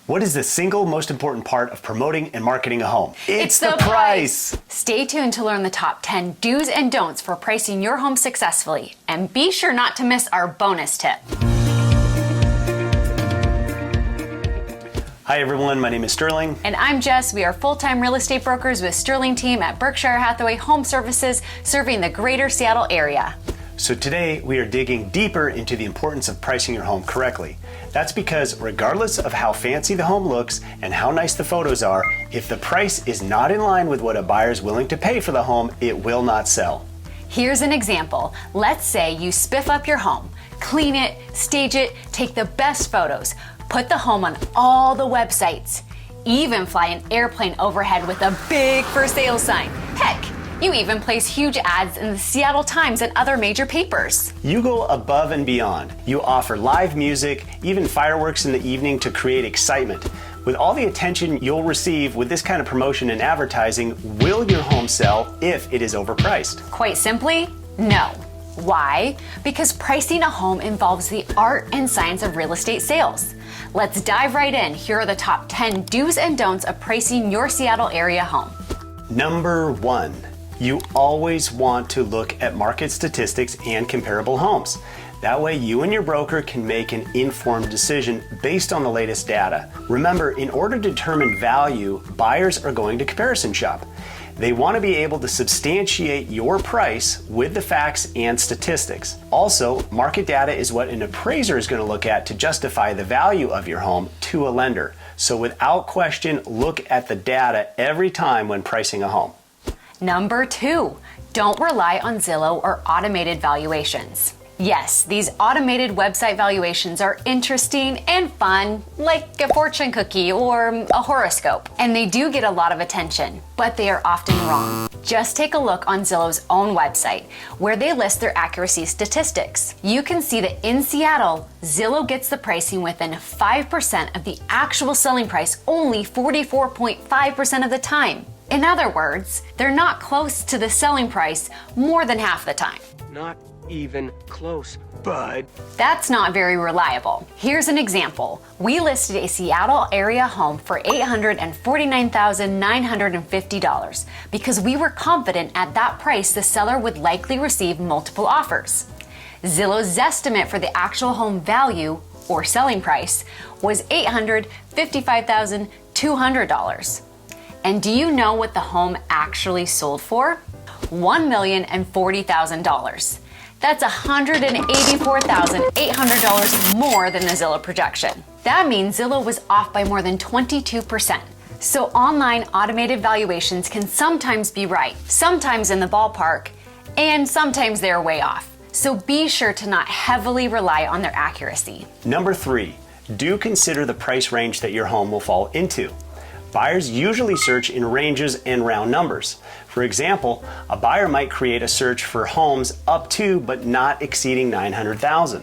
What is the single most important part of promoting and marketing a home? It's the price! Stay tuned to learn the top 10 do's and don'ts for pricing your home successfully. And be sure not to miss our bonus tip. Hi everyone, my name is Sterling. And I'm Jess. We are full-time real estate brokers with Sterling Team at Berkshire Hathaway Home Services, serving the greater Seattle area. So today we are digging deeper into the importance of pricing your home correctly. That's because regardless of how fancy the home looks and how nice the photos are, if the price is not in line with what a buyer is willing to pay for the home, it will not sell. Here's an example. Let's say you spiff up your home, clean it, stage it, take the best photos, put the home on all the websites, even fly an airplane overhead with a big for sale sign. Heck, you even place huge ads in the Seattle Times and other major papers. You go above and beyond. You offer live music, even fireworks in the evening to create excitement. With all the attention you'll receive with this kind of promotion and advertising, will your home sell if it is overpriced? Quite simply, no. Why? Because pricing a home involves the art and science of real estate sales. Let's dive right in. Here are the top 10 do's and don'ts of pricing your Seattle area home. Number 1. You always want to look at market statistics and comparable homes. That way you and your broker can make an informed decision based on the latest data. Remember, in order to determine value, buyers are going to comparison shop. They want to be able to substantiate your price with the facts and statistics. Also, market data is what an appraiser is going to look at to justify the value of your home to a lender. So without question, look at the data every time when pricing a home. Number 2, don't rely on Zillow or automated valuations. Yes, these automated website valuations are interesting and fun, like a fortune cookie or a horoscope. And they do get a lot of attention, but they are often wrong. Just take a look on Zillow's own website, where they list their accuracy statistics. You can see that in Seattle, Zillow gets the pricing within 5% of the actual selling price only 44.5% of the time. In other words, they're not close to the selling price more than half the time. Not even close, bud. That's not very reliable. Here's an example. We listed a Seattle area home for $849,950 because we were confident at that price the seller would likely receive multiple offers. Zillow's estimate for the actual home value, or selling price, was $855,200. And do you know what the home actually sold for? $1,040,000. That's $184,800 more than the Zillow projection. That means Zillow was off by more than 22%. So online automated valuations can sometimes be right, sometimes in the ballpark, and sometimes they're way off. So be sure to not heavily rely on their accuracy. Number 3, do consider the price range that your home will fall into. Buyers usually search in ranges and round numbers. For example, a buyer might create a search for homes up to but not exceeding $900,000.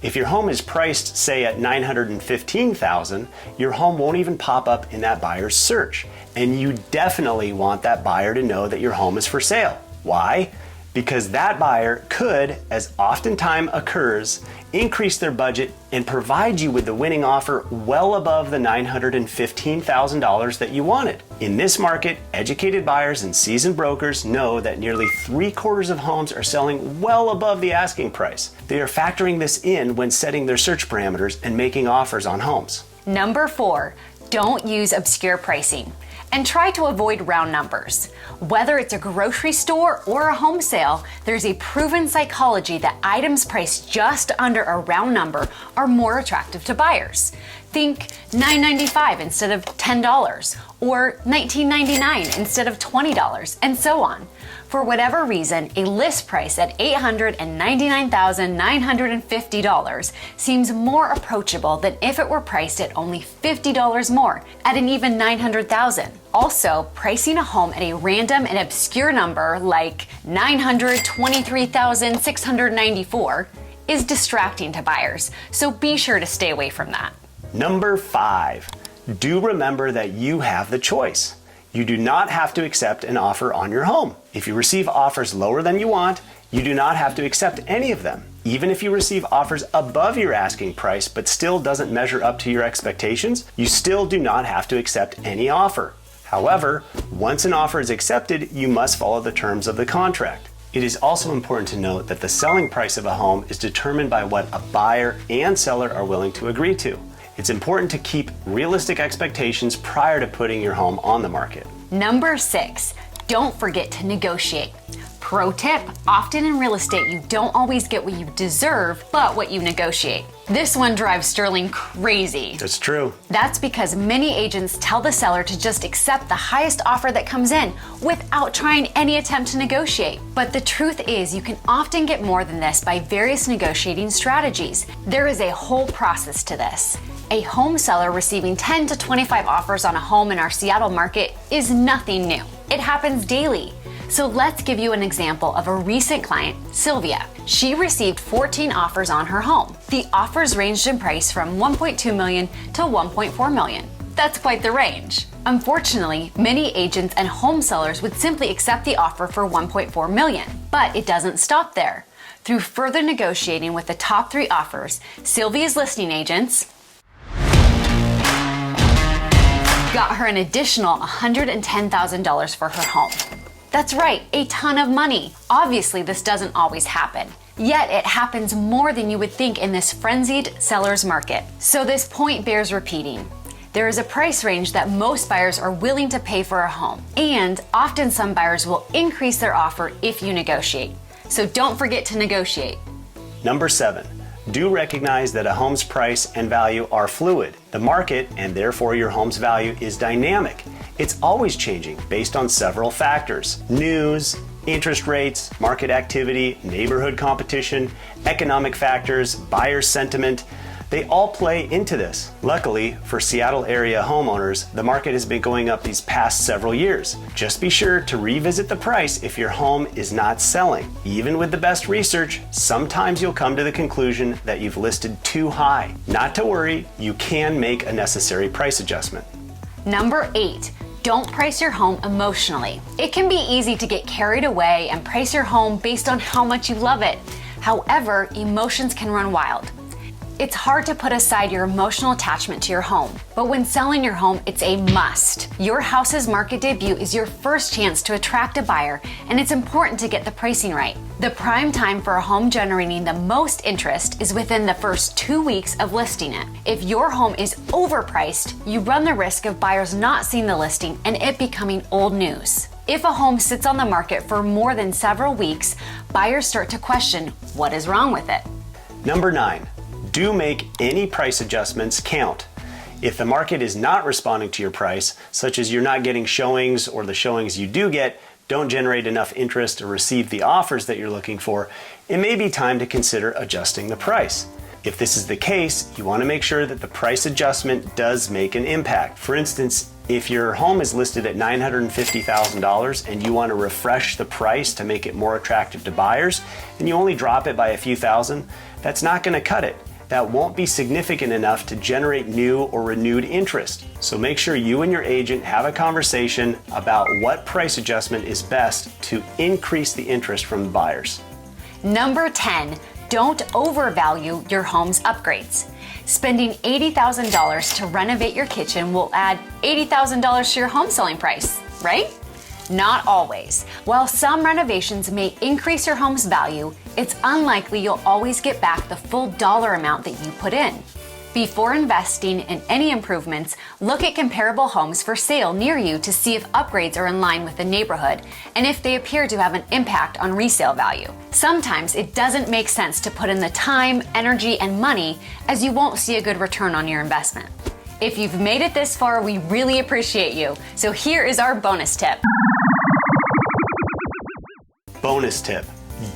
If your home is priced, say, at $915,000, your home won't even pop up in that buyer's search. And you definitely want that buyer to know that your home is for sale. Why? Because that buyer could, as oftentimes occurs, increase their budget and provide you with the winning offer well above the $915,000 that you wanted. In this market, educated buyers and seasoned brokers know that nearly 3/4 of homes are selling well above the asking price. They are factoring this in when setting their search parameters and making offers on homes. Number 4, don't use obscure pricing. And try to avoid round numbers. Whether it's a grocery store or a home sale, there's a proven psychology that items priced just under a round number are more attractive to buyers. Think $9.95 instead of $10, or $19.99 instead of $20, and so on. For whatever reason, a list price at $899,950 seems more approachable than if it were priced at only $50 more, at an even $900,000. Also, pricing a home at a random and obscure number like $923,694 is distracting to buyers, so be sure to stay away from that. Number 5, do remember that you have the choice. You do not have to accept an offer on your home. If you receive offers lower than you want, you do not have to accept any of them. Even if you receive offers above your asking price but still doesn't measure up to your expectations, you still do not have to accept any offer. However, once an offer is accepted, you must follow the terms of the contract. It is also important to note that the selling price of a home is determined by what a buyer and seller are willing to agree to. It's important to keep realistic expectations prior to putting your home on the market. Number 6, don't forget to negotiate. Pro tip, often in real estate, you don't always get what you deserve, but what you negotiate. This one drives Sterling crazy. That's true. That's because many agents tell the seller to just accept the highest offer that comes in without trying any attempt to negotiate. But the truth is, you can often get more than this by various negotiating strategies. There is a whole process to this. A home seller receiving 10 to 25 offers on a home in our Seattle market is nothing new. It happens daily. So let's give you an example of a recent client, Sylvia. She received 14 offers on her home. The offers ranged in price from $1.2 million to $1.4 million. That's quite the range. Unfortunately, many agents and home sellers would simply accept the offer for $1.4 million. But it doesn't stop there. Through further negotiating with the top 3 offers, Sylvia's listing agents got her an additional $110,000 for her home. That's right, a ton of money. Obviously, this doesn't always happen. Yet it happens more than you would think in this frenzied seller's market. So this point bears repeating. There is a price range that most buyers are willing to pay for a home, and often some buyers will increase their offer if you negotiate. So don't forget to negotiate. Number 7. Do recognize that a home's price and value are fluid. The market, and therefore your home's value, is dynamic. It's always changing based on several factors: news, interest rates, market activity, neighborhood competition, economic factors, buyer sentiment. They all play into this. Luckily, for Seattle area homeowners, the market has been going up these past several years. Just be sure to revisit the price if your home is not selling. Even with the best research, sometimes you'll come to the conclusion that you've listed too high. Not to worry, you can make a necessary price adjustment. Number 8, don't price your home emotionally. It can be easy to get carried away and price your home based on how much you love it. However, emotions can run wild. It's hard to put aside your emotional attachment to your home, but when selling your home, it's a must. Your house's market debut is your first chance to attract a buyer, and it's important to get the pricing right. The prime time for a home generating the most interest is within the first 2 weeks of listing it. If your home is overpriced, you run the risk of buyers not seeing the listing and it becoming old news. If a home sits on the market for more than several weeks, buyers start to question what is wrong with it. Number 9. Do make any price adjustments count. If the market is not responding to your price, such as you're not getting showings or the showings you do get don't generate enough interest or receive the offers that you're looking for, it may be time to consider adjusting the price. If this is the case, you want to make sure that the price adjustment does make an impact. For instance, if your home is listed at $950,000 and you want to refresh the price to make it more attractive to buyers, and you only drop it by a few thousand, that's not going to cut it. That won't be significant enough to generate new or renewed interest. So make sure you and your agent have a conversation about what price adjustment is best to increase the interest from the buyers. Number 10, don't overvalue your home's upgrades. Spending $80,000 to renovate your kitchen will add $80,000 to your home selling price, right? Not always. While some renovations may increase your home's value, it's unlikely you'll always get back the full dollar amount that you put in. Before investing in any improvements, look at comparable homes for sale near you to see if upgrades are in line with the neighborhood and if they appear to have an impact on resale value. Sometimes it doesn't make sense to put in the time, energy, and money, as you won't see a good return on your investment. If you've made it this far, we really appreciate you. So here is our bonus tip. Bonus tip.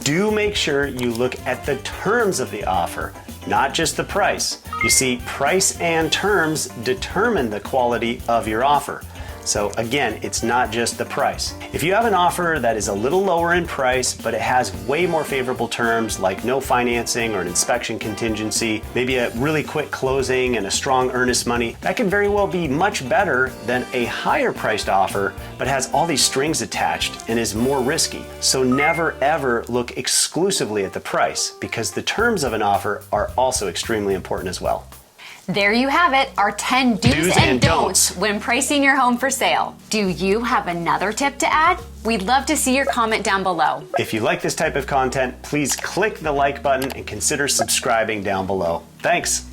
Do make sure you look at the terms of the offer, not just the price. You see, price and terms determine the quality of your offer. So again, it's not just the price. If you have an offer that is a little lower in price, but it has way more favorable terms like no financing or an inspection contingency, maybe a really quick closing and a strong earnest money, that can very well be much better than a higher priced offer, but has all these strings attached and is more risky. So never ever look exclusively at the price, because the terms of an offer are also extremely important as well. There you have it, our 10 do's and don'ts when pricing your home for sale. Do you have another tip to add? We'd love to see your comment down below. If you like this type of content, please click the like button and consider subscribing down below. Thanks.